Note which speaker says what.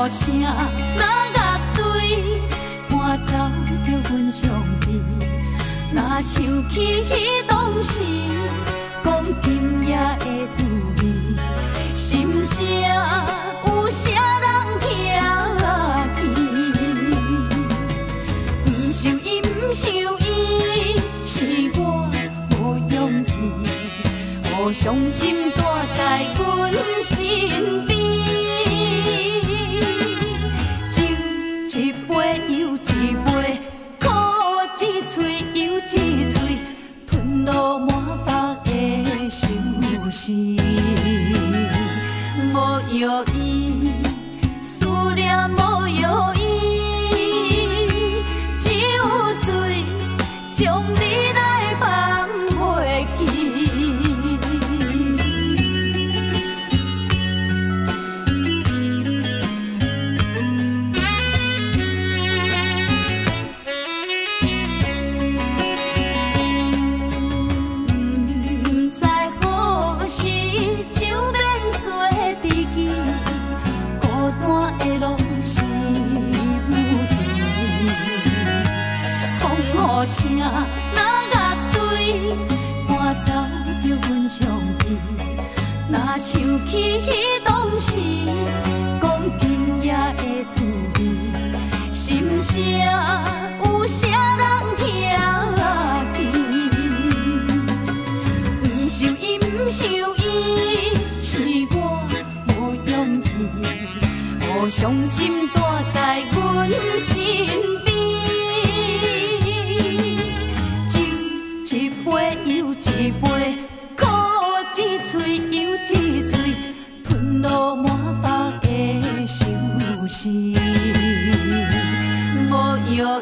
Speaker 1: 雨声，那乐队伴奏着阮相依。若想起彼当时，讲今夜的滋味，心声有啥人听见？不想伊，不想伊，是我无勇气。无伤心带在阮身边，酒一杯又一杯，苦一嘴又一嘴，吞落满腹的愁思。无药医，思念无药医，只有醉将你来放袂记。声那乐队伴奏着阮相依，若想起彼当时，讲今夜的滋味，心声有啥人听见？不想伊，不想伊，是我无勇气，无伤心带在阮身边。一杯又一杯，苦一嘴又一嘴，吞落满腹的愁思。无药